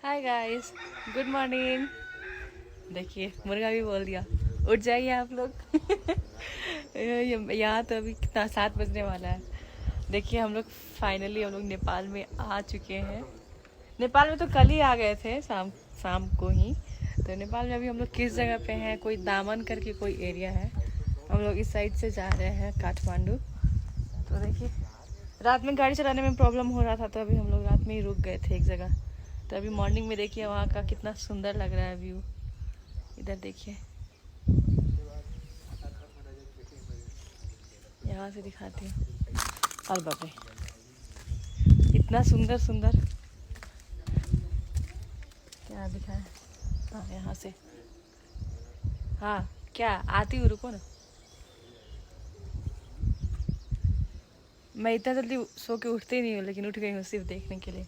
Hi guys, good morning. देखिए मुर्गा भी बोल दिया। उठ जाइए आप लोग। यहाँ तो अभी कितना 7 बजने वाला है। देखिए हम लोग फाइनली हम लोग नेपाल में आ चुके हैं। नेपाल में तो कल ही आ गए थे, शाम शाम को ही। तो नेपाल में अभी हम लोग किस जगह पे हैं, कोई दामन करके कोई एरिया है। हम लोग इस साइड से जा रहे हैं काठमांडू। तो देखिए रात में गाड़ी चलाने में प्रॉब्लम हो रहा था, तो अभी हम लोग रात में ही रुक गए थे एक जगह। तो अभी मॉर्निंग में देखिए वहाँ का कितना सुंदर लग रहा है व्यू। इधर देखिए, यहाँ से दिखाती हूँ। अरे बाप रे, इतना सुंदर सुंदर। क्या दिखाएं? हाँ यहाँ से। हाँ क्या, आती हूँ, रुको ना। मैं इतना जल्दी सो के उठते ही नहीं हूँ, लेकिन उठ गई हूँ सिर्फ देखने के लिए।